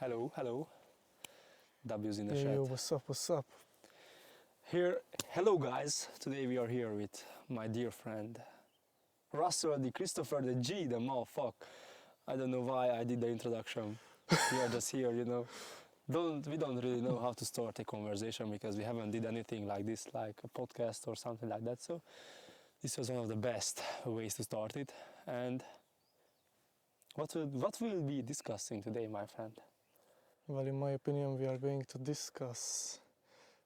Hello, hello. W's in the Yeah, chat. yo, what's up, what's up? Here, hello guys. Today we are here with my dear friend Russell, the Christopher, the G, the motherfuck. I don't know why I did the introduction. We are just here, you know. We don't really know how to start a conversation because we haven't did anything like this, like a podcast or something like that. So this was one of the best ways to start it. And what will we be discussing today, my friend? Well, in my opinion, we are going to discuss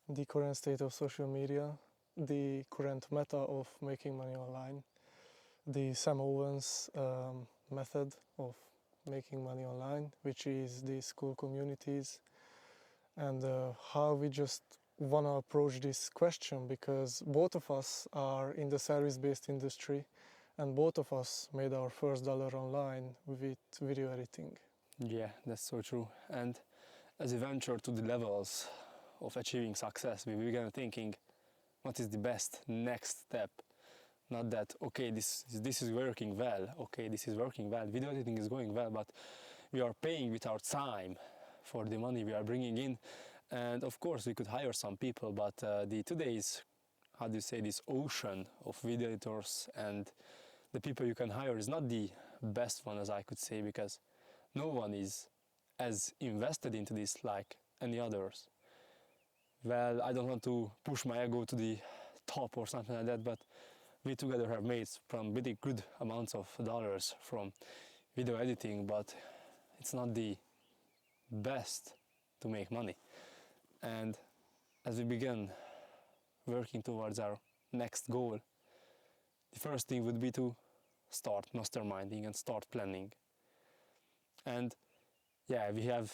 the current state of social media, the current meta of making money online, the Sam Owens method of making money online, which is the school communities, and how we just want to approach this question because both of us are in the service-based industry and both of us made our first dollar online with video editing. Yeah, that's so true. And as we venture to the levels of achieving success, we began thinking, what is the best next step? Not that, okay, this is working well, okay, this is working well, video editing is going well, but we are paying with our time for the money we are bringing in. And of course, we could hire some people, but today's, how do you say, this ocean of video editors and the people you can hire is not the best one, as I could say, because no one is as invested into this like any others. Well, I don't want to push my ego to the top or something like that, but we together have made from pretty good amounts of dollars from video editing, but it's not the best to make money. And as we begin working towards our next goal, the first thing would be to start masterminding and start planning. And yeah, we have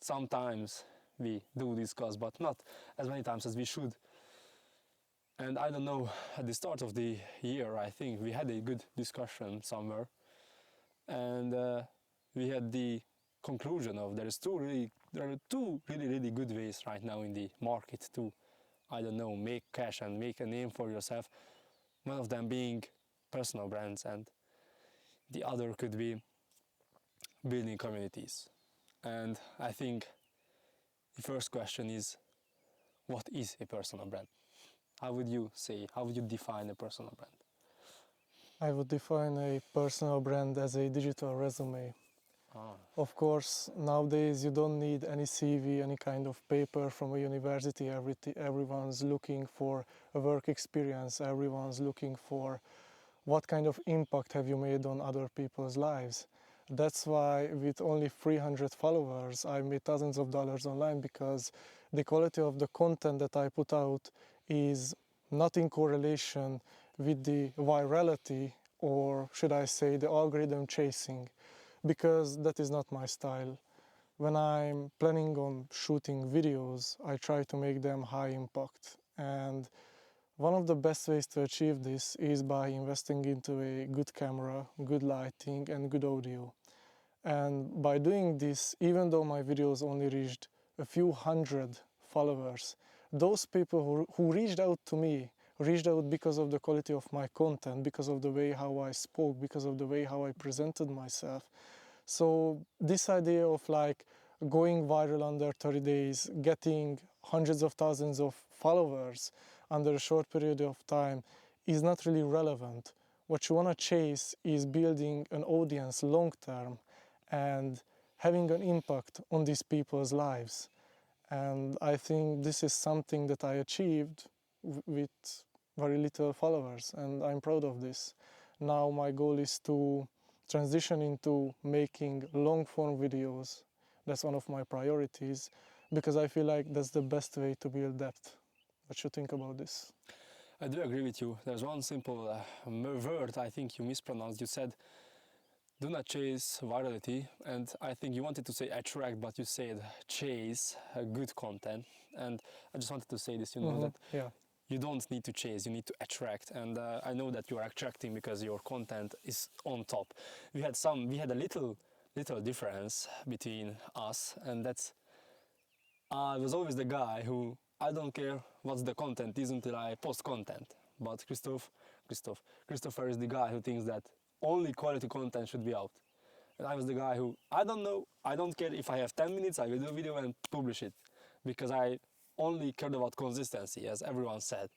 sometimes we do discuss, but not as many times as we should. And I don't know, at the start of the year, I think we had a good discussion somewhere, and we had the conclusion of there are two really good ways right now in the market to, I don't know, make cash and make a name for yourself. One of them being personal brands, and the other could be building communities. And I think the first question is, what is a personal brand? How would you define a personal brand? I would define a personal brand as a digital resume. Of course, nowadays you don't need any CV, any kind of paper from a university. Everyone's looking for a work experience. Everyone's looking for what kind of impact have you made on other people's lives. That's why with only 300 followers, I made thousands of dollars online because the quality of the content that I put out is not in correlation with the virality, or should I say the algorithm chasing, because that is not my style. When I'm planning on shooting videos, I try to make them high impact. And one of the best ways to achieve this is by investing into a good camera, good lighting, and good audio. And by doing this, even though my videos only reached a few hundred followers, those people who reached out to me reached out because of the quality of my content, because of the way how I spoke, because of the way how I presented myself. So this idea of like going viral under 30 days, getting hundreds of thousands of followers under a short period of time is not really relevant. What you want to chase is building an audience long term and having an impact on these people's lives. And I think this is something that I achieved with very little followers, and I'm proud of this. Now my goal is to transition into making long form videos. That's one of my priorities because I feel like that's the best way to build depth. What you think about this? I do agree with you. There's one simple word I think you mispronounced. You said, do not chase virality, and I think you wanted to say attract, but you said chase good content. And I just wanted to say this, that Yeah. you don't need to chase, you need to attract. And I know that you are attracting because your content is on top. We had a little difference between us, and that's I was always the guy who I don't care what the content is until I post content. But Christopher is the guy who thinks that only quality content should be out. And I was the guy who, I don't know, I don't care if I have 10 minutes, I will do a video and publish it. Because I only cared about consistency, as everyone said.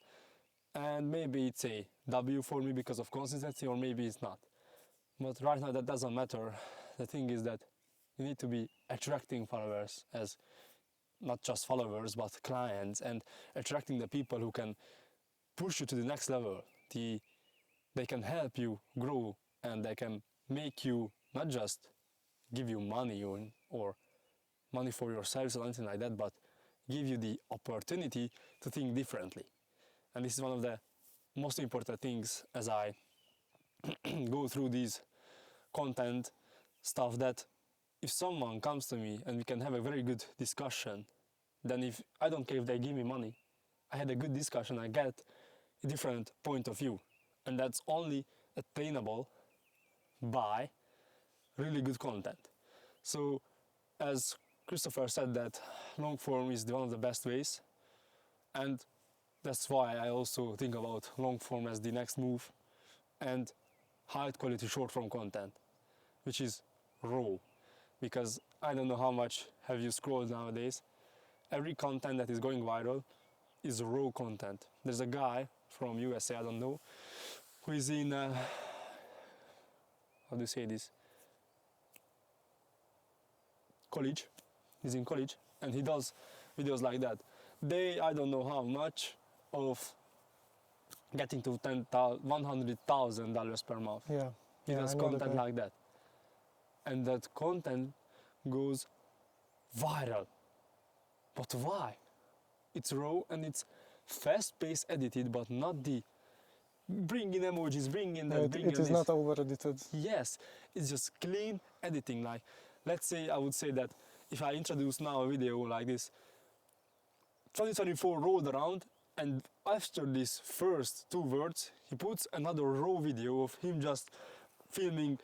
And maybe it's a W for me because of consistency, or maybe it's not. But right now that doesn't matter. The thing is that you need to be attracting followers, as not just followers but clients, and attracting the people who can push you to the next level. They can help you grow, and they can make you not just give you money or money for your service or anything like that, but give you the opportunity to think differently. And this is one of the most important things as I go through these content stuff, that if someone comes to me and we can have a very good discussion, then if I don't care if they give me money, I had a good discussion, I get a different point of view. And that's only attainable by really good content. So as Christopher said, that long form is one of the best ways, and that's why I also think about long form as the next move, and high quality short form content, which is raw. Because I don't know how much have you scrolled nowadays, every content that is going viral is raw content. There's a guy from USA, I don't know, who is in, how do you say this, college. He's in college and he does videos like that. I don't know how much of getting to $100,000 per month. Yeah. He does I know the content guy. like that. And that content goes viral. But why? It's raw and it's fast-paced edited, but not the bring in emojis, bring in that, bring in It is this. not over-edited. Yes, it's just clean editing. Like, let's say I would say that if I introduce now a video like this, 2024 rolled around, and after these first 2 words, he puts another raw video of him just filming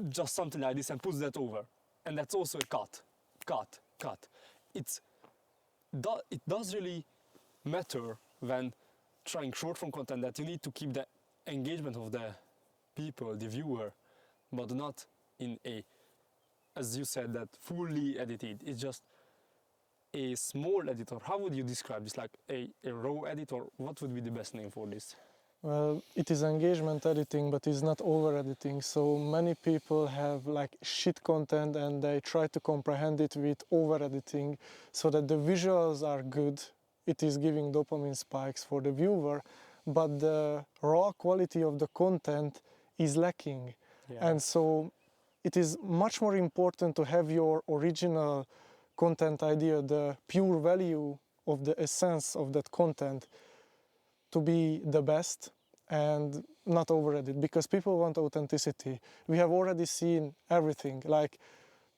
just something like this and puts that over. And that's also a cut. It does really matter when trying short form content, that you need to keep the engagement of the people, the viewer, but not in a, as you said, that fully edited. It's just a small editor. How would you describe this? Like a raw editor? What would be the best name for this? Well, it is engagement editing, but it's not over-editing. So many people have like shit content and they try to comprehend it with over-editing so that the visuals are good. It is giving dopamine spikes for the viewer, but the raw quality of the content is lacking. Yeah. And so it is much more important to have your original content idea, the pure value of the essence of that content, to be the best and not over-edit, because people want authenticity. We have already seen everything. Like,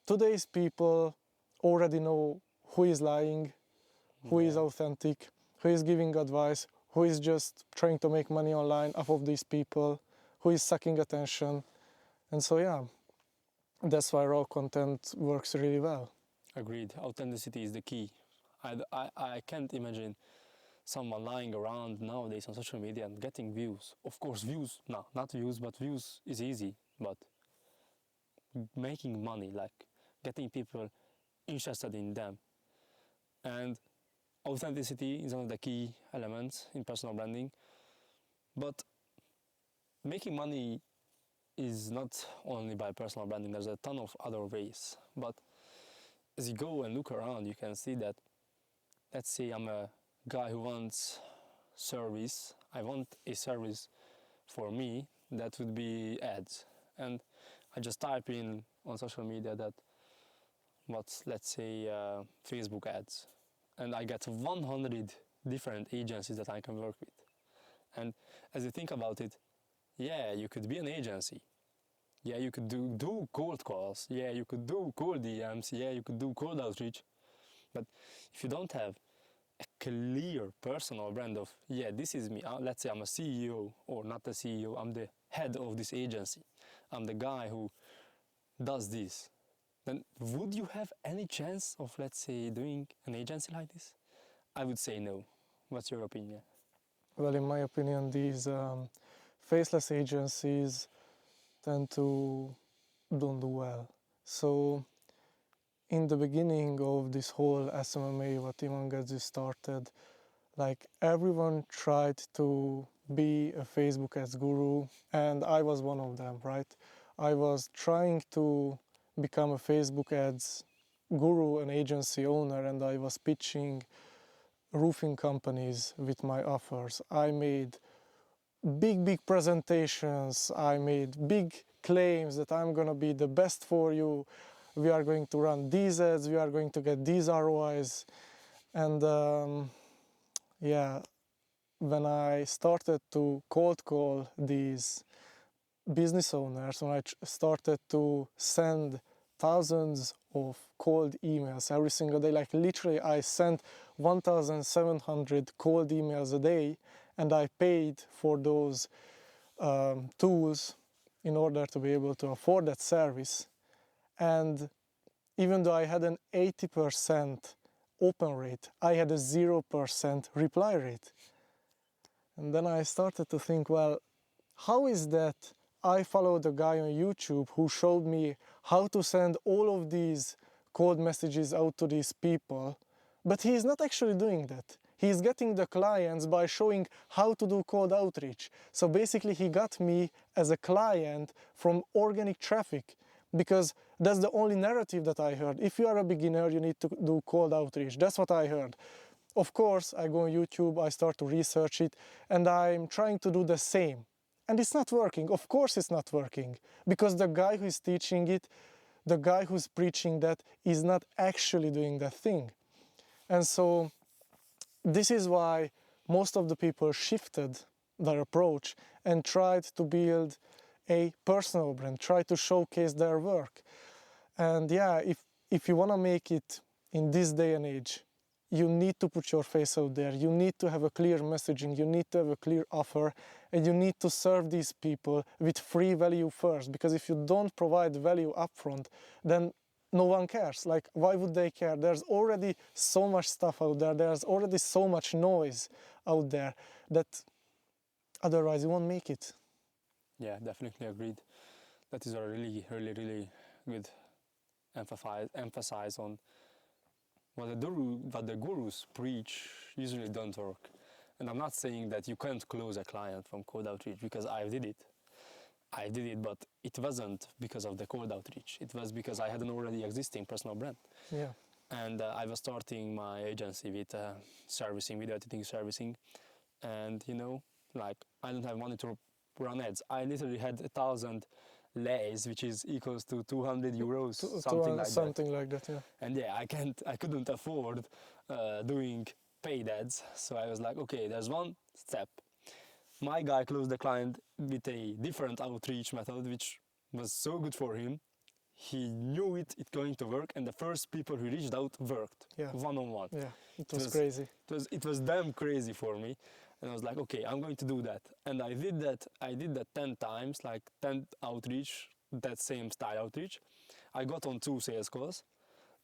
today's people already know who is lying, who is authentic, who is giving advice, who is just trying to make money online off of these people, who is sucking attention. And so yeah, that's why raw content works really well. Agreed. Authenticity is the key. I can't imagine someone lying around nowadays on social media and getting views. Of course, views, no, not views, but views is easy. But making money, like getting people interested in them. And authenticity is one of the key elements in personal branding. But making money is not only by personal branding, there's a ton of other ways. But as you go and look around, you can see that, let's say I'm a guy who wants service. I want a service for me, that would be ads. And I just type in on social media that what's, let's say, Facebook ads. And I get 100 different agencies that I can work with. And as you think about it, yeah, you could be an agency. Yeah, you could do cold calls. Yeah, you could do cold DMs. Yeah, you could do cold outreach. But if you don't have a clear personal brand of, yeah, this is me. Let's say I'm a CEO, or not a CEO, I'm the head of this agency. I'm the guy who does this. Then would you have any chance of, let's say, doing an agency like this? I would say no. What's your opinion? Well, in my opinion, these faceless agencies tend to don't do well. So in the beginning of this whole SMMA, what Ivan Gadzhi started, like everyone tried to be a Facebook ads guru, and I was one of them, right? I was trying to become a Facebook ads guru, an agency owner, and I was pitching roofing companies with my offers. I made big presentations. I made big claims that I'm gonna be the best for you. We are going to run these ads. We are going to get these ROIs. And yeah, when I started to cold call these business owners, when I started to send thousands of cold emails every single day, like literally I sent 1,700 cold emails a day, and I paid for those tools in order to be able to afford that service. And even though I had an 80% open rate, I had a 0% reply rate. And then I started to think, well, how is that I followed a guy on YouTube who showed me how to send all of these cold messages out to these people, but he is not actually doing that. He is getting the clients by showing how to do cold outreach. So basically he got me as a client from organic traffic, because that's the only narrative that I heard. If you are a beginner, you need to do cold outreach. That's what I heard. Of course, I go on YouTube, I start to research it, and I'm trying to do the same. And it's not working. Of course it's not working, because the guy who is teaching it, the guy who's preaching that, is not actually doing that thing. And so this is why most of the people shifted their approach and tried to build a personal brand, tried to showcase their work. And yeah, if you want to make it in this day and age, you need to put your face out there. You need to have a clear messaging. You need to have a clear offer, and you need to serve these people with free value first. Because if you don't provide value upfront, then no one cares. Like, why would they care? There's already so much stuff out there. There's already so much noise out there that otherwise you won't make it. Yeah, definitely agreed. That is a really good emphasis on what the gurus preach usually don't work. And I'm not saying that you can't close a client from cold outreach, because I did it, but it wasn't because of the cold outreach. It was because I had an already existing personal brand. Yeah. And I was starting my agency with servicing, video editing servicing. And you know, like, I don't have money to run ads. I literally had 1,000 lays, which is equals to 200 euros, something like that. Yeah. And yeah, I couldn't afford doing paid ads. So I was like, okay, there's one step. My guy closed the client with a different outreach method, which was so good for him. He knew it's going to work, and the first people who reached out worked, one-on-one. Yeah, it was crazy. It was damn crazy for me. And I was like, okay, I'm going to do that. And I did that 10 times, like 10 outreach, that same style outreach. I got on 2 sales calls.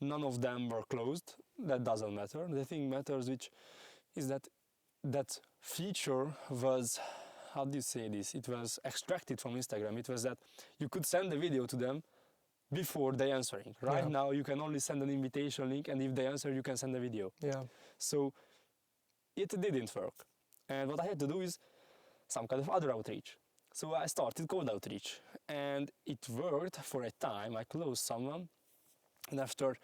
None of them were closed. That doesn't matter. The thing matters, which is that feature was, how do you say this? It was extracted from Instagram. It was that you could send a video to them before they answering. Right now, you can only send an invitation link, and if they answer, you can send a video. Yeah. So it didn't work. And what I had to do is some kind of other outreach. So I started cold outreach, and it worked for a time. I closed someone, and after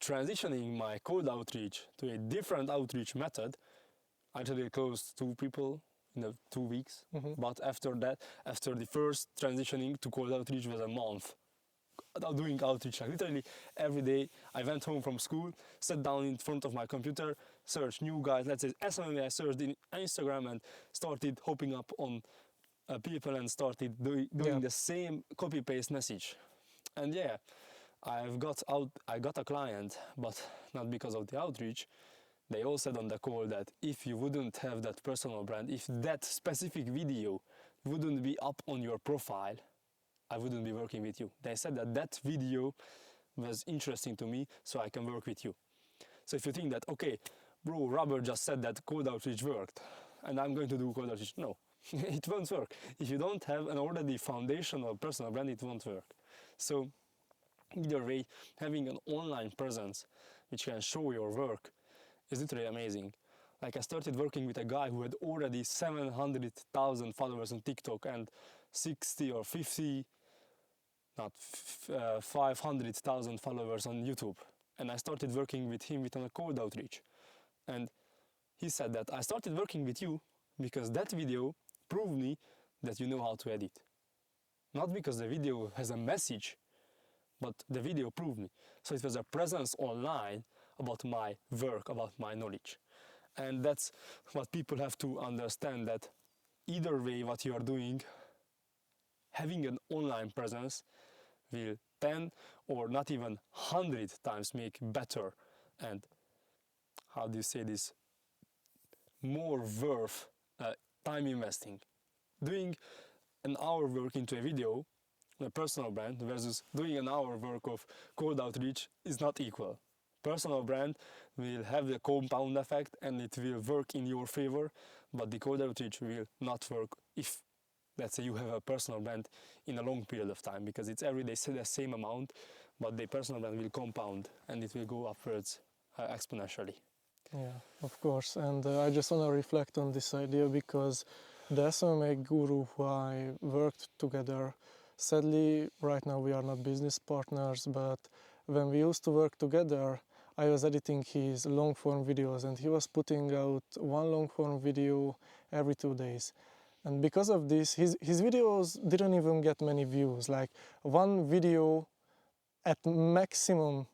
transitioning my cold outreach to a different outreach method, I actually closed 2 people in 2 weeks. But after that, after the first transitioning to cold outreach was a month. Doing outreach, like literally every day. I went home from school, sat down in front of my computer, searched new guys, let's say SMMA, I searched in Instagram and started hopping up on people and started doing the same copy-paste message. And yeah, I got a client, but not because of the outreach. They all said on the call that if you wouldn't have that personal brand, if that specific video wouldn't be up on your profile, I wouldn't be working with you. They said that video was interesting to me, so I can work with you. So if you think that, okay, bro, Robert just said that cold outreach worked, and I'm going to do cold outreach. No, it won't work. If you don't have an already foundational personal brand, it won't work. So either way, having an online presence which can show your work is literally amazing. Like, I started working with a guy who had already 700,000 followers on TikTok and 60 or 50, not 500,000 followers on YouTube. And I started working with him on a cold outreach. And he said that I started working with you because that video proved me that you know how to edit. Not because the video has a message, but the video proved me. So it was a presence online about my work, about my knowledge. And that's what people have to understand, that either way what you are doing, having an online presence will 10 or not even 100 times make better and, how do you say this, more worth time investing. Doing an hour work into a video, a personal brand, versus doing an hour work of cold outreach is not equal. Personal brand will have the compound effect and it will work in your favor, but the cold outreach will not work if, let's say, you have a personal brand in a long period of time, because it's every day the same amount, but the personal brand will compound and it will go upwards exponentially. Yeah, of course. And I just want to reflect on this idea because the SMA guru who I worked together, sadly, right now we are not business partners, but when we used to work together, I was editing his long form videos and he was putting out one long form video every 2 days. And because of this, his videos didn't even get many views. Like, one video at maximum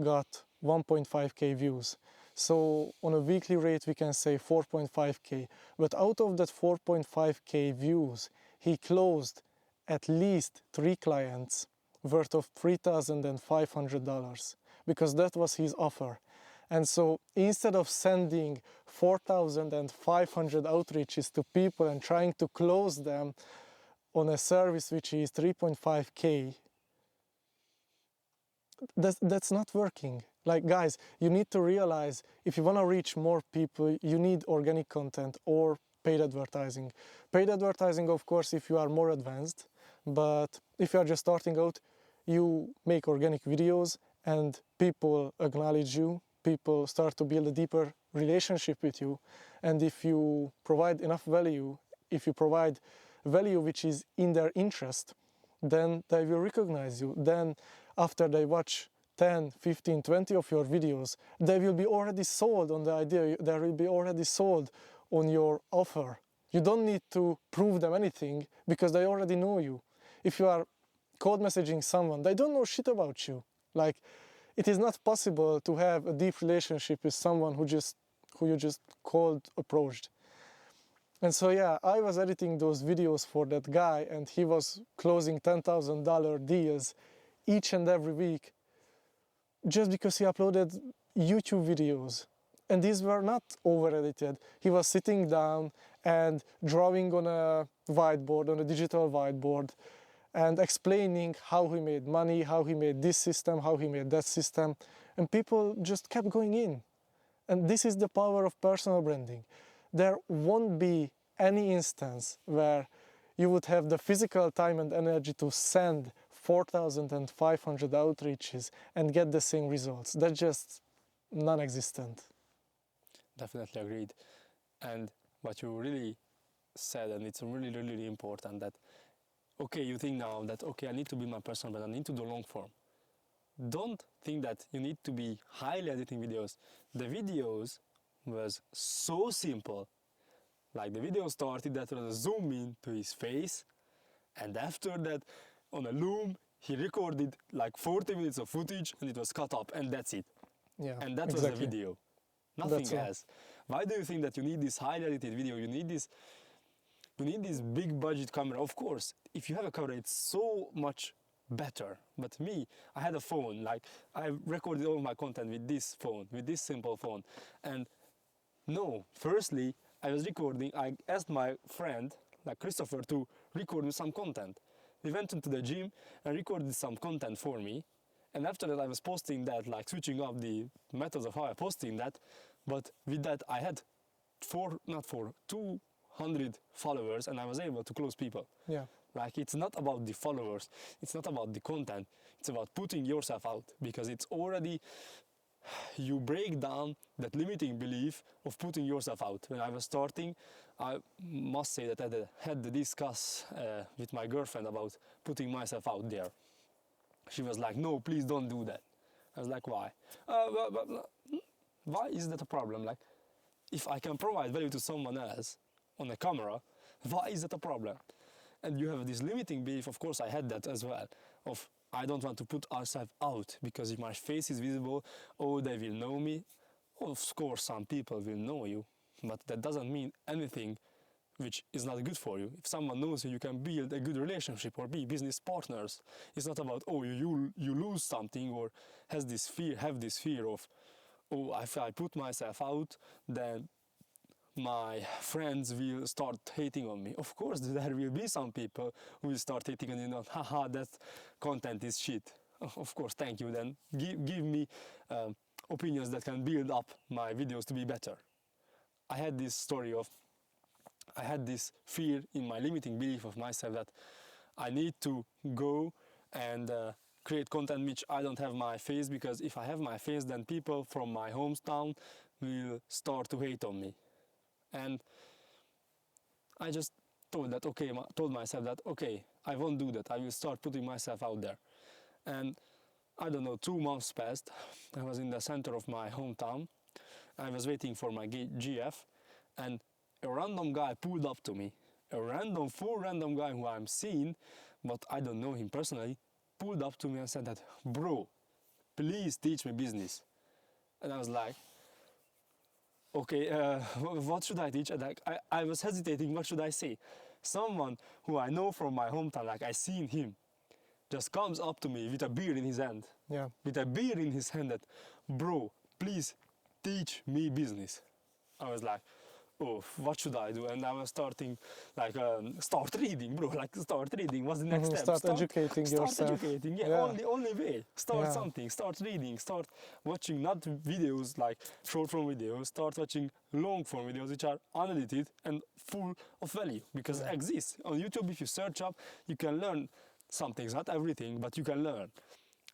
got 1.5k views. So on a weekly rate, we can say 4.5k. But out of that 4.5k views, he closed at least 3 clients worth of $3,500, because that was his offer. And so instead of sending 4,500 outreaches to people and trying to close them on a service which is 3.5k, that's not working. Like, guys, you need to realize, if you want to reach more people, you need organic content or paid advertising. Paid advertising, of course, if you are more advanced, but if you are just starting out, you make organic videos and people acknowledge you, people start to build a deeper relationship with you. And if you provide enough value, if you provide value which is in their interest, then they will recognize you. Then after they watch 10, 15, 20 of your videos, they will be already sold on the idea, they will be already sold on your offer. You don't need to prove them anything because they already know you. If you are cold messaging someone, they don't know shit about you. Like, it is not possible to have a deep relationship with someone who you just cold approached. And so yeah, I was editing those videos for that guy and he was closing $10,000 deals each and every week just because he uploaded YouTube videos. And these were not over-edited. He was sitting down and drawing on a whiteboard, on a digital whiteboard, and explaining how he made money, how he made this system, how he made that system. And people just kept going in. And this is the power of personal branding. There won't be any instance where you would have the physical time and energy to send 4,500 outreaches and get the same results. That's just non-existent. Definitely agreed. And what you really said, and it's really, really important, that okay, you think now that okay, I need to be my personal brand, I need to do long form. Don't think that you need to be highly editing videos. The videos was so simple. Like, the video started, that was a zoom in to his face, and after that, on a loom, he recorded like 40 minutes of footage and it was cut up, and that's it. Yeah, and that exactly. was the video. Nothing That's else. Why do you think that you need this highly edited video? You need this big budget camera. Of course, if you have a camera, it's so much better. But me, I had a phone. Like, I recorded all my content with this phone, with this simple phone. And no, firstly, I was recording, I asked my friend, like Christopher, to record me some content. We went into the gym and recorded some content for me. And after that, I was posting that, like switching up the methods of how I posting that. But with that, I had 200 100 followers and I was able to close people. Yeah. Like, it's not about the followers, it's not about the content, it's about putting yourself out, because it's already, you break down that limiting belief of putting yourself out. When I was starting, I must say that I had to discuss with my girlfriend about putting myself out there. She was like, no, please don't do that. I was like, why? Why is that a problem? Like, if I can provide value to someone else on a camera, why is that a problem? And you have this limiting belief, of course I had that as well, of I don't want to put ourselves out, because if my face is visible, oh, they will know me. Of course, some people will know you, but that doesn't mean anything which is not good for you. If someone knows you, you can build a good relationship or be business partners. It's not about, oh, you lose something, or have this fear of, oh, if I put myself out, then my friends will start hating on me. Of course, there will be some people who will start hating on you, haha, that content is shit. Of course, thank you, then give me opinions that can build up my videos to be better. I had this fear in my limiting belief of myself that I need to go and create content which I don't have my face, because if I have my face, then people from my hometown will start to hate on me. And I just told myself that, okay, I won't do that. I will start putting myself out there. And I don't know, 2 months passed. I was in the center of my hometown. I was waiting for my GF, and a random guy pulled up to me. Full random guy who I'm seeing, but I don't know him personally, pulled up to me and said that, bro, please teach me business. And I was like, okay, what should I teach? Like, I was hesitating, what should I say? Someone who I know from my hometown, like I seen him, just comes up to me with a beer in his hand. Yeah. With a beer in his hand that, bro, please teach me business. I was like, oh, what should I do? And I was starting, like, start reading, bro, like start reading. What's the next step? Start educating yourself. Start educating, yeah. Only way. Start something, start reading, start watching not videos like short form videos, start watching long form videos which are unedited and full of value, because it exists. On YouTube, if you search up, you can learn some things, not everything, but you can learn.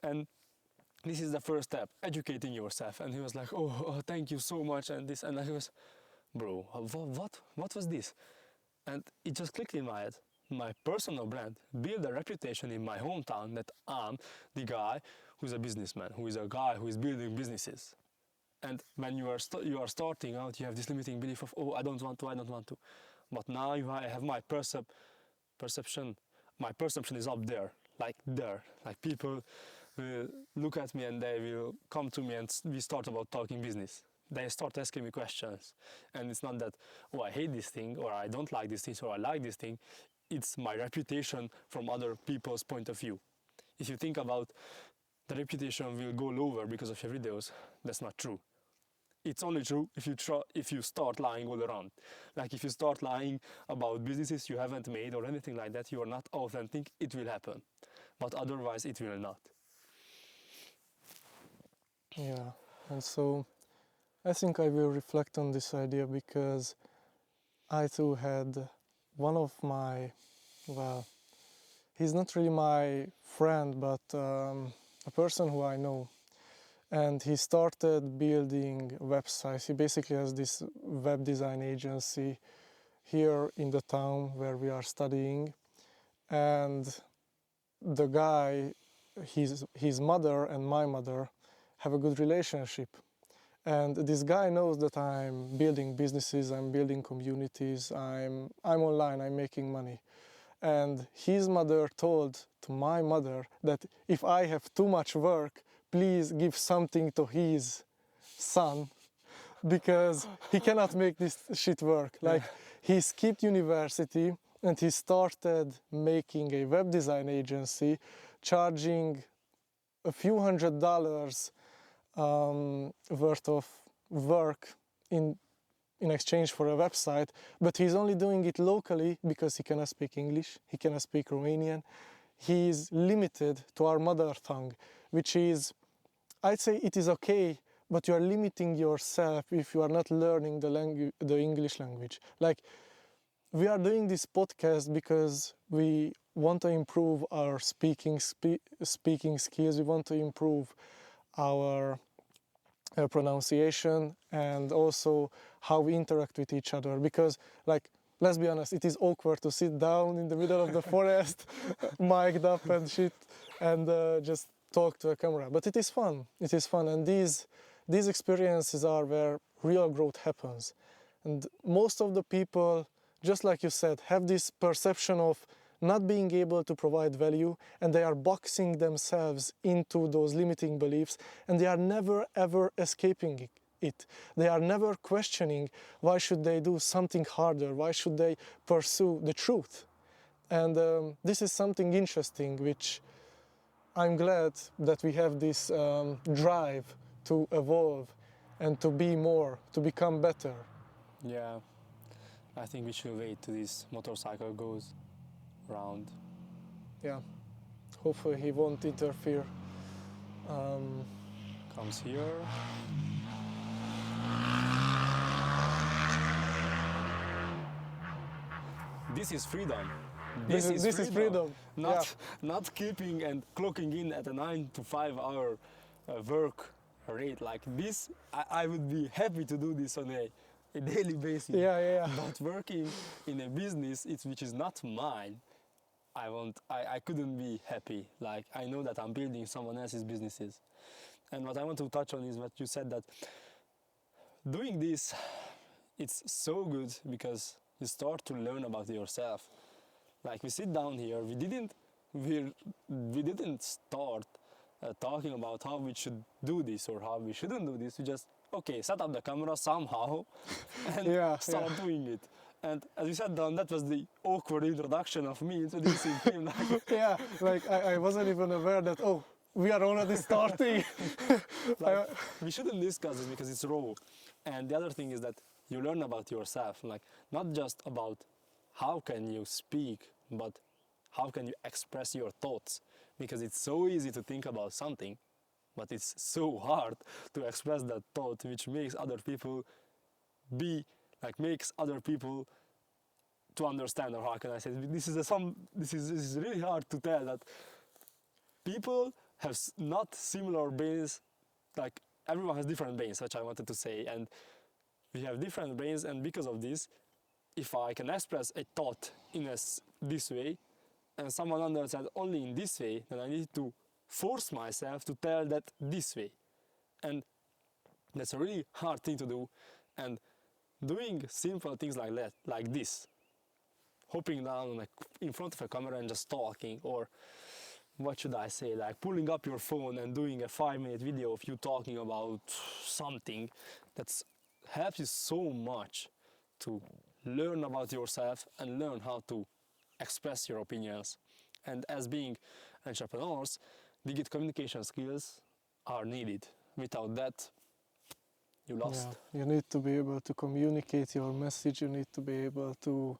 And this is the first step, educating yourself. And he was like, oh, thank you so much, and this, and I was, bro, what was this? And it just clicked in my head. My personal brand, build a reputation in my hometown that I'm the guy who's a businessman, who is a guy who is building businesses. And when you are starting out, you have this limiting belief of, oh, I don't want to. But now I have my perception. My perception is up there, like people will look at me and they will come to me and we start about talking business. They start asking me questions, and it's not that, oh, I hate this thing, or I don't like this thing, or I like this thing. It's my reputation from other people's point of view. If you think about the reputation will go lower because of your videos, that's not true. It's only true if you start lying all around. Like, if you start lying about businesses you haven't made or anything like that, you are not authentic, it will happen. But otherwise it will not. Yeah, and so I think I will reflect on this idea, because I too had one of my, well, he's not really my friend, but a person who I know. And he started building websites. He basically has this web design agency here in the town where we are studying. And the guy, his mother and my mother have a good relationship. And this guy knows that I'm building businesses, I'm building communities, I'm online, I'm making money. And his mother told to my mother that if I have too much work, please give something to his son, because he cannot make this shit work. Like, he skipped university and he started making a web design agency, charging a few $100 worth of work in exchange for a website, but he's only doing it locally because he cannot speak English, he cannot speak Romanian. He is limited to our mother tongue, which is, I'd say it is okay, but you are limiting yourself if you are not learning the English language. Like, we are doing this podcast because we want to improve our speaking skills. We want to improve our pronunciation and also how we interact with each other. Because, like, let's be honest, it is awkward to sit down in the middle of the forest, mic'd up and shit, and just talk to a camera. But it is fun. It is fun, and these experiences are where real growth happens. And most of the people, just like you said, have this perception of not being able to provide value, and they are boxing themselves into those limiting beliefs, and they are never ever escaping it. They are never questioning why should they do something harder, why should they pursue the truth. And this is something interesting, which I'm glad that we have this drive to evolve and to be more, to become better. Yeah, I think we should wait till this motorcycle goes round. Yeah, hopefully he won't interfere. Comes here. This is freedom. This is freedom. Not keeping and clocking in at a 9 to 5 hour work rate like this. I would be happy to do this on a daily basis. Yeah. But working in a business which is not mine, I couldn't be happy. Like, I know that I'm building someone else's businesses. And what I want to touch on is what you said, that doing this, it's so good because you start to learn about yourself. Like, we sit down here, we didn't start talking about how we should do this or how we shouldn't do this. We just, okay, set up the camera somehow and start doing it. And as you said, Don, that was the awkward introduction of me introducing him. Yeah, like I wasn't even aware that, oh, we are already starting. Like, we shouldn't discuss this because it's raw. And the other thing is that you learn about yourself, like, not just about how can you speak, but how can you express your thoughts. Because it's so easy to think about something, but it's so hard to express that thought, which makes other people makes other people to understand, or how can I say it? This is really hard to tell, that people have not similar brains. Like, everyone has different brains, which I wanted to say, and we have different brains, and because of this, if I can express a thought in this way, and someone understands only in this way, then I need to force myself to tell that this way. And that's a really hard thing to do. And doing simple things like that, like this, hopping down in front of a camera and just talking, or what should I say, like pulling up your phone and doing a 5-minute video of you talking about something, that helps you so much to learn about yourself and learn how to express your opinions. And as being entrepreneurs, the good communication skills are needed. Without that, you lost. Yeah, you need to be able to communicate your message, you need to be able to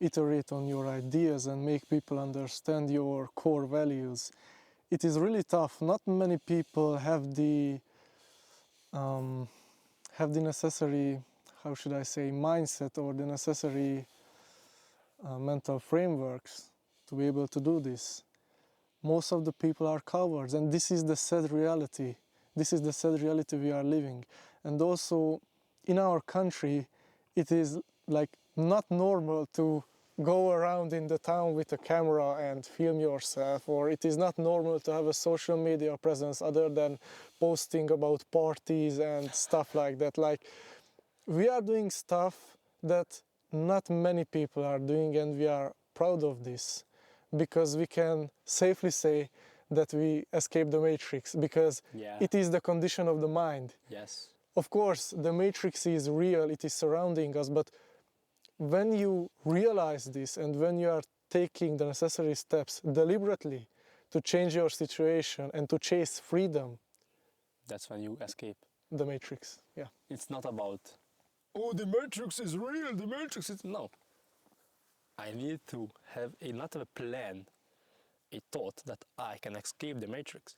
iterate on your ideas and make people understand your core values. It is really tough. Not many people have the necessary, how should I say, mindset, or the necessary mental frameworks to be able to do this. Most of the people are cowards, and this is the sad reality. This is the sad reality we are living. And also, in our country, it is like not normal to go around in the town with a camera and film yourself, or it is not normal to have a social media presence other than posting about parties and stuff like that. Like, we are doing stuff that not many people are doing, and we are proud of this, because we can safely say that we escaped the matrix, because it is the condition of the mind. Yes. Of course, the matrix is real, it is surrounding us, but when you realize this and when you are taking the necessary steps deliberately to change your situation and to chase freedom, that's when you escape the matrix. Yeah. It's not about, oh, the matrix is real, the matrix is... No. I need to have not a plan, a thought that I can escape the matrix.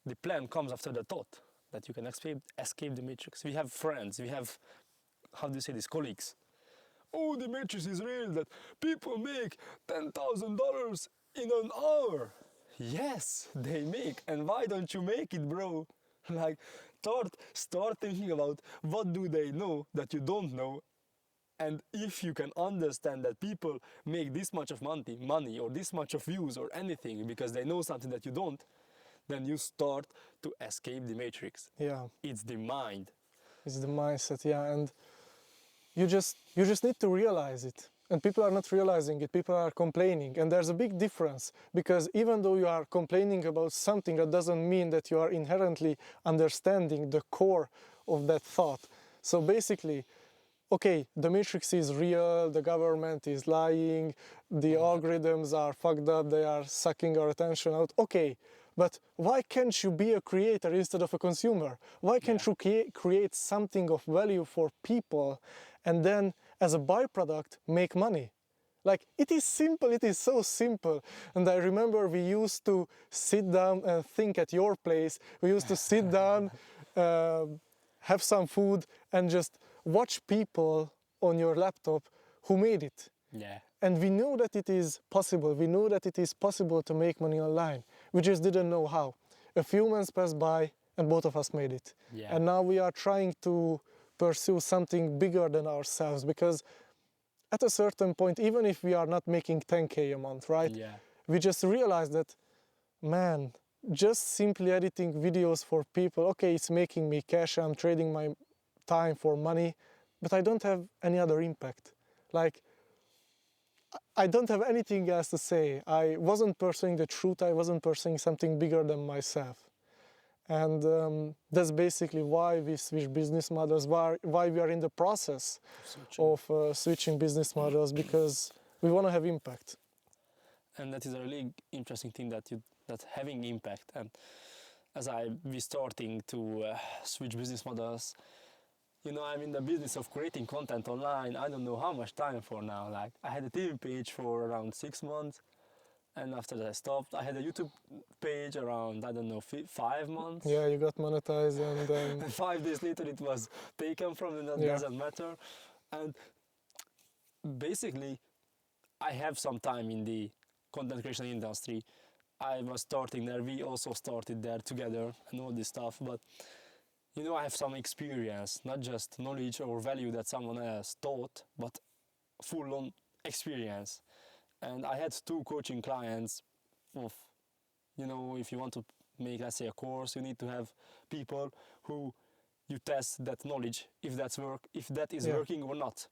The plan comes after the thought that you can escape the matrix. We have friends, we have, how do you say this, colleagues. oh, the matrix is real, that people make $10,000 in an hour. Yes, they make, and why don't you make it, bro? Like, start thinking about what do they know that you don't know, and if you can understand that people make this much of money or this much of views or anything because they know something that you don't, then you start to escape the matrix. Yeah, It's the mind. it's the mindset. Yeah, and you just need to realize it. And people are not realizing it. People are complaining, and there's a big difference, because even though you are complaining about something, that doesn't mean that you are inherently understanding the core of that thought. So basically, okay, the matrix is real, the government is lying, the algorithms are fucked up, they are sucking our attention out. Okay, but why can't you be a creator instead of a consumer? Why can't you create something of value for people and then, as a byproduct, make money? Like, it is simple, it is so simple. And I remember we used to sit down and think at your place. We used to sit down, have some food, and just watch people on your laptop who made it. Yeah. And we knew that it is possible. We knew that it is possible to make money online. We just didn't know how. A few months passed by and both of us made it. Yeah. And now we are trying to pursue something bigger than ourselves, because at a certain point, even if we are not making 10K a month, right? Yeah. We just realize that, man, just simply editing videos for people, okay, it's making me cash, I'm trading my time for money, but I don't have any other impact. Like, I don't have anything else to say. I wasn't pursuing the truth, I wasn't pursuing something bigger than myself. And that's basically why we switch business models, why we are in the process of switching business models, because we want to have impact. And that is a really interesting thing, that having impact. And as we starting to switch business models, I'm in the business of creating content online. I don't know how much time for now. Like, I had a TV page for around 6 months, and after that I stopped. I had a YouTube page around, I don't know, 5 months. Yeah, you got monetized, and then 5 days later it was taken from me. That doesn't matter. And basically, I have some time in the content creation industry. I was starting there. We also started there together and all this stuff. But I have some experience, not just knowledge or value that someone else taught, but full-on experience. And I had 2 coaching clients of, if you want to make, let's say, a course, you need to have people who you test that knowledge, if that is working or not.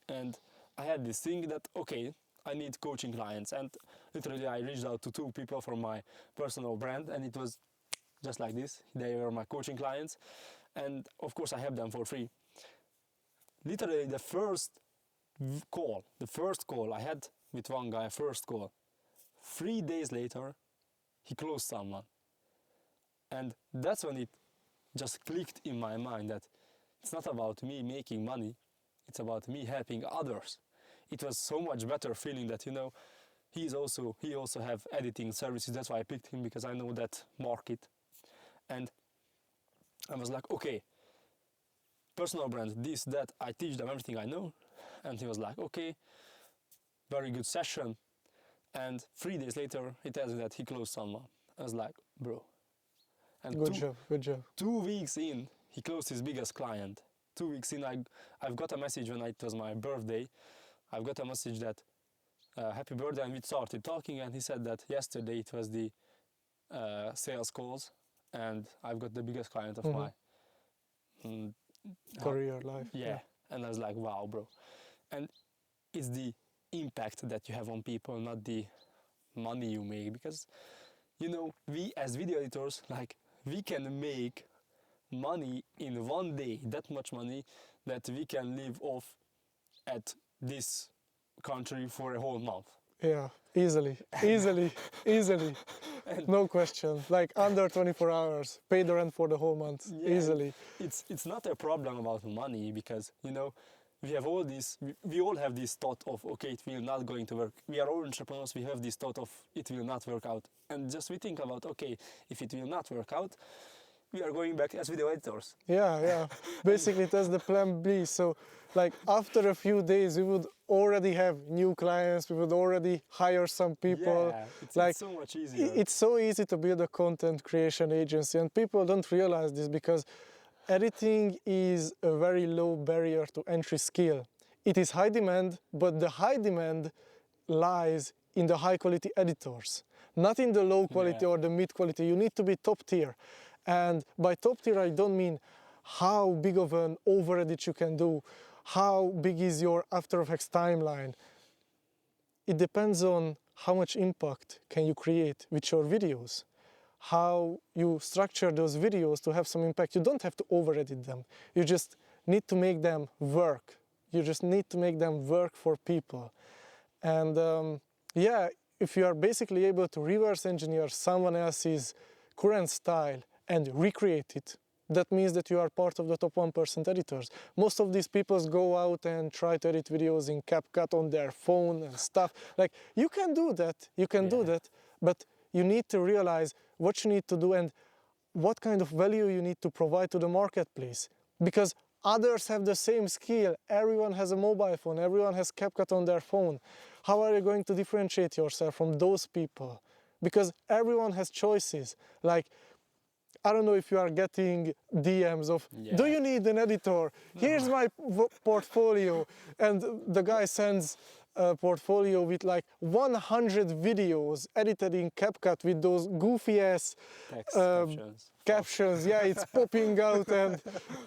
And I had this thing that, okay, I need coaching clients. And literally I reached out to 2 people from my personal brand, and it was just like this. They were my coaching clients, and of course I have them for free. Literally the first call I had with one guy, 3 days later, he closed someone. And that's when it just clicked in my mind that it's not about me making money, it's about me helping others. It was so much better feeling that, he also have editing services. That's why I picked him, because I know that market. And I was like, okay, personal brand, this, that, I teach them everything I know. And he was like, okay, very good session. And 3 days later, he tells me that he closed someone. I was like, bro. And good job. 2 weeks in, he closed his biggest client. 2 weeks in, I've got a message when it was my birthday. I've got a message that, happy birthday, and we started talking, and he said that yesterday it was the sales calls, and I've got the biggest client of my career, life. Yeah. And I was like, wow, bro. And it's the impact that you have on people, not the money you make. Because, we as video editors, we can make money in 1 day, that much money that we can live off at this country for a whole month. Yeah, easily. No question. Like, under 24 hours, pay the rent for the whole month, easily. It's not a problem about money, because, we have all this, we all have this thought of, okay, it will not going to work. We are all entrepreneurs, we have this thought of, it will not work out. And just we think about, okay, if it will not work out, we are going back as video editors. Yeah. Basically, that's the plan B. So, like, after a few days, we would already have new clients. We would already hire some people. Yeah, it's Like, so much easier. it's so easy to build a content creation agency, and people don't realize this because editing is a very low barrier to entry skill. It is high demand, but the high demand lies in the high quality editors, not in the low quality or the mid quality. You need to be top tier. And by top tier, I don't mean how big of an over edit you can do, how big is your After Effects timeline. It depends on how much impact can you create with your videos, how you structure those videos to have some impact. You don't have to over edit them. You just need to make them work. You just need to make them work for people. And yeah, if you are basically able to reverse engineer someone else's current style and recreate it, that means that you are part of the top 1% editors. Most of these people go out and try to edit videos in CapCut on their phone and stuff. Like, you can do that, but you need to realize what you need to do and what kind of value you need to provide to the marketplace. Because others have the same skill. Everyone has a mobile phone, everyone has CapCut on their phone. How are you going to differentiate yourself from those people? Because everyone has choices. Like, I don't know if you are getting DMs of, do you need an editor? Here's my portfolio. And the guy sends a portfolio with like 100 videos edited in CapCut with those goofy ass captions. Yeah, it's popping out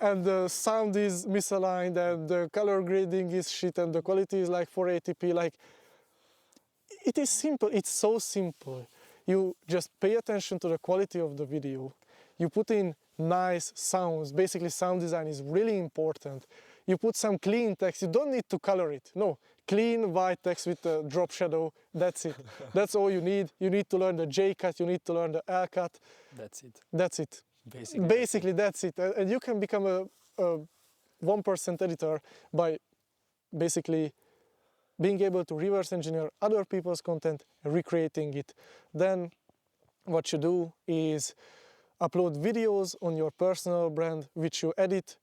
and the sound is misaligned and the color grading is shit and the quality is like 480p. Like, it is simple. It's so simple. You just pay attention to the quality of the video. You put in nice sounds. Basically, sound design is really important. You put some clean text. You don't need to color it. No, clean white text with a drop shadow. That's it. That's all you need. You need to learn the J-cut. You need to learn the L-cut. That's it. That's it. Basically, that's it. And you can become a 1% editor by basically being able to reverse engineer other people's content, recreating it. Then what you do is upload videos on your personal brand, which you edit,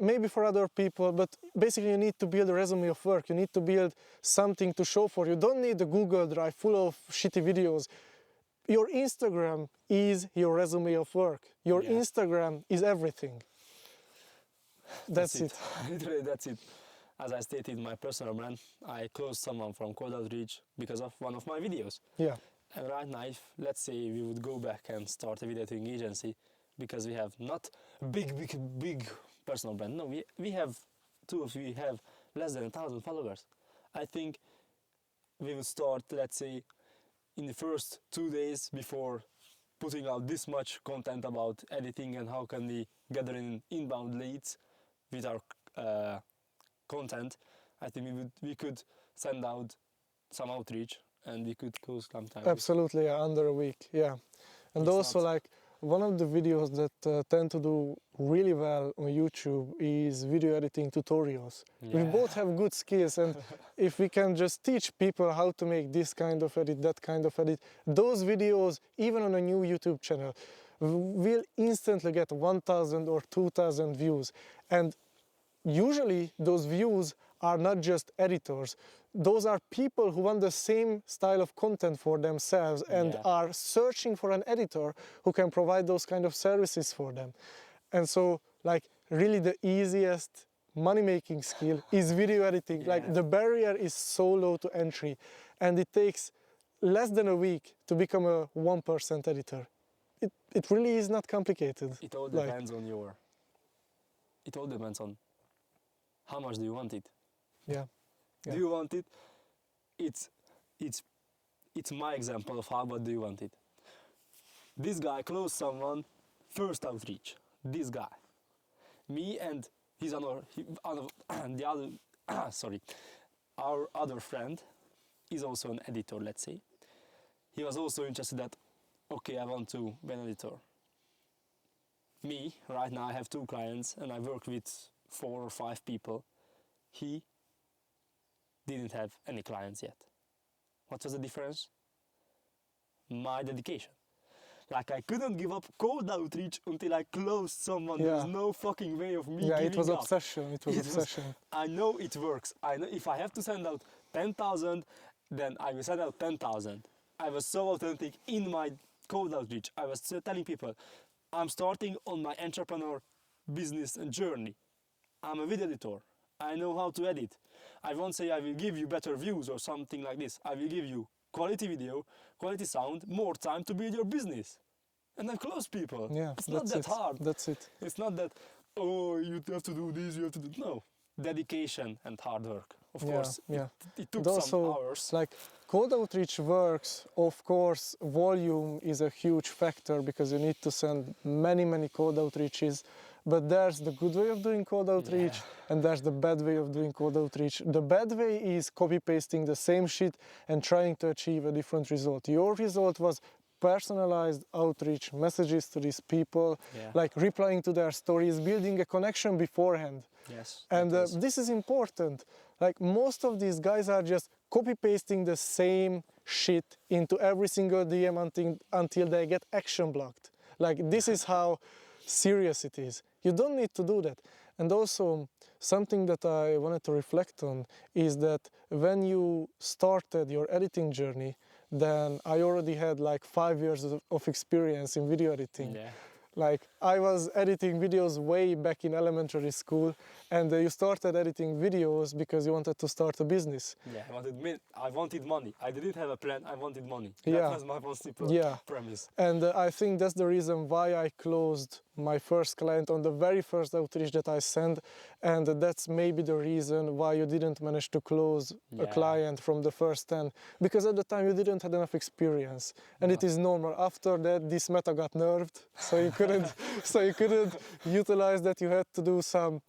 maybe for other people, but basically you need to build a resume of work. You need to build something to show for. You don't need a Google Drive full of shitty videos. Your Instagram is your resume of work. Your Instagram is everything. That's it. Literally, that's it. As I stated, my personal brand, I closed someone from Cold Outreach because of one of my videos. Yeah. And right now, if let's say we would go back and start a video editing agency, because we have not a big personal brand. No, we have less than 1,000 followers. I think we would start, let's say, in the first 2 days before putting out this much content about editing and how can we gather in inbound leads with our content. I think we could send out some outreach and we could close sometime. Absolutely, yeah, under a week, yeah. And It's also, not- like, one of the videos that tend to do really well on YouTube is video editing tutorials. We Yeah. both have good skills, and if we can just teach people how to make this kind of edit, that kind of edit, those videos, even on a new YouTube channel, will instantly get 1,000 or 2,000 views. And usually those views are not just editors. Those are people who want the same style of content for themselves and are searching for an editor who can provide those kind of services for them. And so, like, really the easiest money-making skill is video editing. Like, the barrier is so low to entry, and it takes less than a week to become a 1% editor. It really is not complicated. It all depends on it all depends on how much do you want it. Yeah. Do you want it? It's my example of what do you want it. This guy closed someone first outreach. This guy, me and our other friend is also an editor. Let's say he was also interested that okay, I want to be an editor. Me right now I have 2 clients and I work with 4 or 5 people. He didn't have any clients yet. What was the difference? My dedication. Like I couldn't give up cold outreach until I closed someone. Yeah. There's no fucking way of me Yeah, giving it was up. obsession. It was It was- obsession. I know it works. I know if I have to send out 10,000, then I will send out 10,000. I was so authentic in my cold outreach. I was telling people, I'm starting on my entrepreneur business and journey. I'm a video editor. I know how to edit. I won't say I will give you better views or something like this. I will give you quality video, quality sound, more time to build your business. And then close people. Yeah, It's not that's that it. hard. That's it. It's not that, oh, you have to do this, you have to do. No. Dedication and hard work. Of Yeah, course, yeah. it took And some also, hours. like cold outreach works, of course, volume is a huge factor because you need to send many cold outreaches. But there's the good way of doing cold outreach and there's the bad way of doing cold outreach. The bad way is copy pasting the same shit and trying to achieve a different result. Your result was personalized outreach messages to these people, Yeah. like replying to their stories, building a connection beforehand. Yes. And that is- this is important. Like most of these guys are just copy pasting the same shit into every single DM until they get action blocked. Like this is how serious it is. You don't need to do that. And also something that I wanted to reflect on is that when you started your editing journey, then I already had like 5 years of experience in video editing. yeah. Like I was editing videos way back in elementary school, and you started editing videos because you wanted to start a business. Yeah, I wanted money. I didn't have a plan. I wanted money. Yeah. That was my most simple Yeah. premise. And I think that's the reason why I closed my first client on the very first outreach that I sent, and that's maybe the reason why you didn't manage to close a Yeah. client from the first 10, because at the time you didn't have enough experience, and it is normal. After that, this meta got nerfed, so you couldn't, so you couldn't utilize that. You had to do some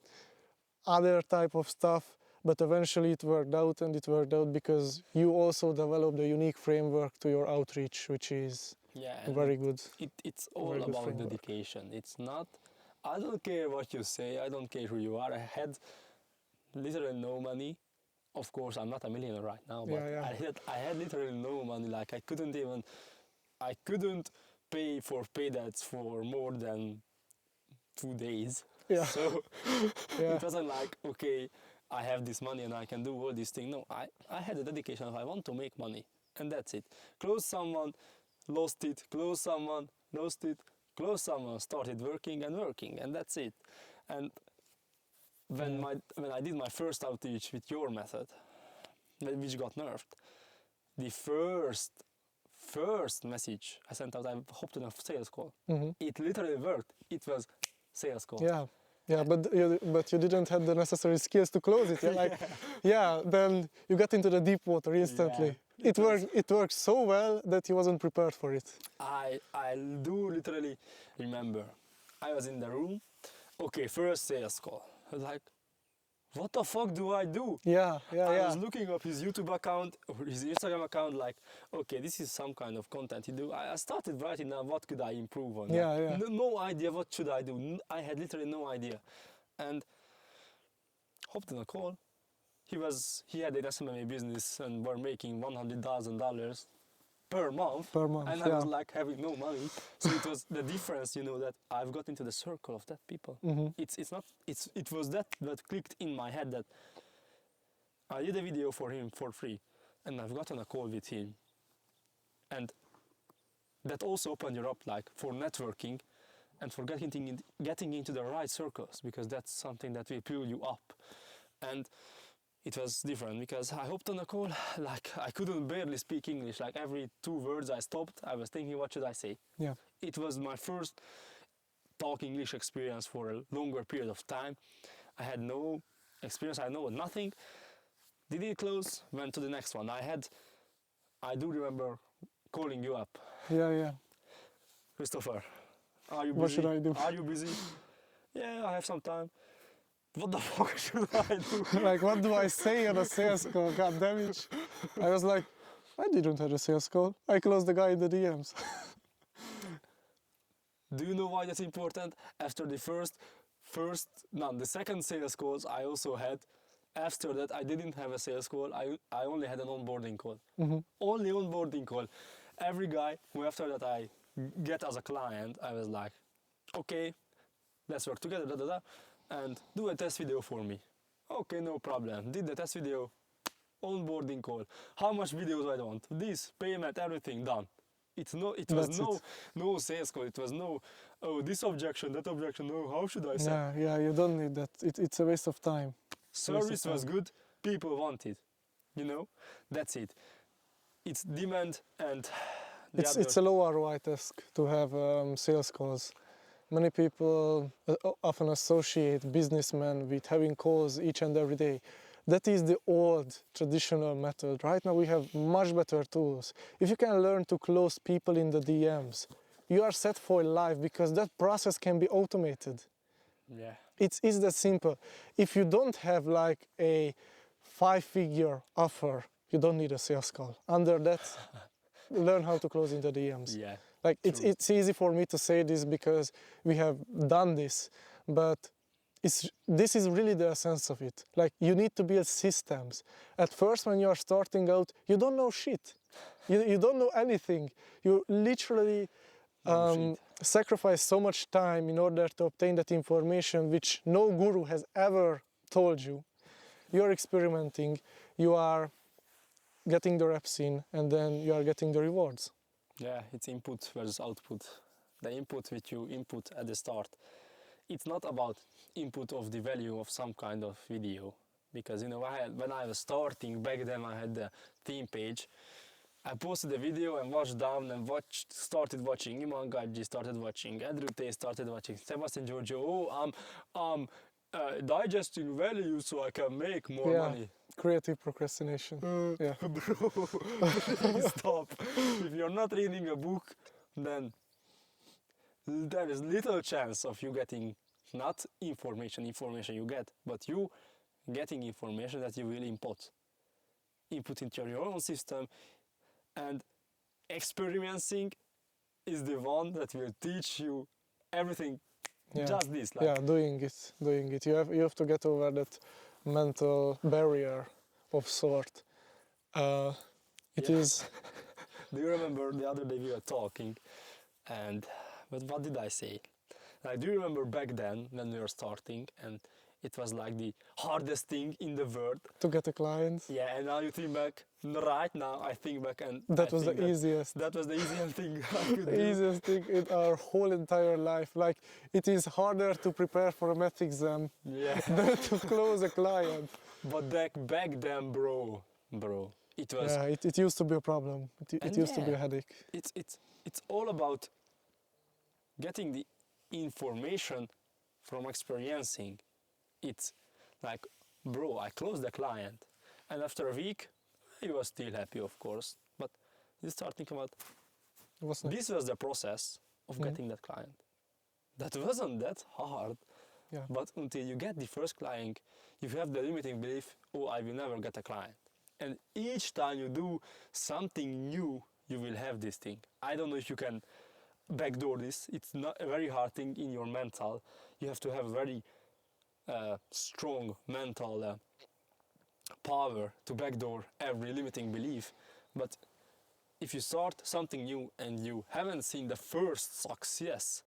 other type of stuff, but eventually it worked out, and it worked out because you also developed a unique framework to your outreach, which is Yeah, and very good. it's all Very good about framework. dedication. It's not, I don't care what you say, I don't care who you are. I had literally no money. Of course, I'm not a millionaire right now, but Yeah, yeah. I had literally no money. Like I couldn't pay for paydebts for more than 2 days. Yeah. So Yeah. it wasn't like, okay, I have this money and I can do all these things. No, I had a dedication of I want to make money, and that's it. Close someone, lost it, close someone, lost it, close someone, started working, and that's it. And when I did my first outreach with your method, which got nerfed, the first message I sent out, I hopped on a sales call. It literally worked. It was sales call. Yeah, yeah, but you didn't have the necessary skills to close it. Yeah, like, yeah, then you got into the deep water instantly. Yeah, It worked so well that you wasn't prepared for it. I do literally remember. I was in the room. Okay, first sales call. I was like, what the fuck do I do? Yeah, yeah, I yeah. was looking up his YouTube account or his Instagram account, like, okay, this is some kind of content he do. I started writing down what could I improve on. Yeah, Like, yeah. No idea what should I do. I had literally no idea. And hopped on a call. He had an SMA business and were making $100,000 per month. Per month, And I yeah. was like having no money. So it was the difference, you know, that I've got into the circle of that people. It was that clicked in my head that I did a video for him for free and I've gotten a call with him. And that also opened you up like for networking and for getting into the right circles, because that's something that will pull you up. And it was different because I hopped on a call, like I couldn't barely speak English. Like every 2 words I stopped, I was thinking, what should I say? Yeah. It was my first talk English experience for a longer period of time. I had no experience, I know nothing. Did it close, went to the next one. I do remember calling you up. Yeah, yeah. Christopher, are you busy? What should I do? Are you busy? Yeah, I have some time. What the fuck should I do? Like, what do I say on a sales call? God damn it. I was like, I didn't have a sales call. I closed the guy in the DMs. Do you know why that's important? After the the second sales calls I also had, after that I didn't have a sales call, I only had an onboarding call. Only onboarding call. Every guy who after that I get as a client, I was like, okay, let's work together, and do a test video for me. Okay, no problem. Did the test video, onboarding call. How much videos I want? This, payment, everything done. It was That's no sales call. It was no, oh, this objection, that objection. No, how should I say? Yeah, you don't need that. It's a waste of time. Service was good. People want it. That's it. It's demand and It's a low ROI task to have sales calls. Many people often associate businessmen with having calls each and every day. That is the old traditional method. Right now we have much better tools. If you can learn to close people in the DMs, you are set for life because that process can be automated. Yeah. It's that simple. If you don't have like a 5-figure offer, you don't need a sales call. Under that, learn how to close in the DMs. Yeah. Like it's easy for me to say this because we have done this, but this is really the essence of it. Like you need to build systems. At first, when you are starting out, you don't know shit. You don't know anything. You literally sacrifice so much time in order to obtain that information which no guru has ever told you. You are experimenting, you are getting the reps in, and then you are getting the rewards. Yeah, it's input versus output. The input which you input at the start, it's not about input of the value of some kind of video. Because when I was starting back then, I had the theme page. I posted a video and watched down and started watching. Iman Gadji started watching. Andrew Tate started watching. Sebastian Giorgio. Oh, I'm digesting value so I can make more money. Creative procrastination. Bro, please stop. If you're not reading a book, then there is little chance of you getting not information you get, but you getting information that you will input into your own system. And experiencing is the one that will teach you everything. Just this. Doing it. You have to get over that mental barrier of sort. It is. Do you remember the other day we were talking, but what did I say? Like, do you remember back then when we were starting, and it was like the hardest thing in the world to get a client? Yeah, and now you think back. Right now, I think back, and that was the easiest. That was the easiest thing I could do. The easiest thing in our whole entire life. Like, it is harder to prepare for a math exam than to close a client. But back then, bro, it was. Yeah, it used to be a problem. It used to be a headache. It's all about getting the information from experiencing. It's like, bro, I closed the client, and after a week, he was still happy, of course. But you start thinking about this was the process of getting that client. That wasn't that hard. Yeah. But until you get the first client, you have the limiting belief, oh, I will never get a client. And each time you do something new, you will have this thing. I don't know if you can backdoor this. It's not a very hard thing in your mental. You have to have a very strong mental power to backdoor every limiting belief. But if you start something new and you haven't seen the first success,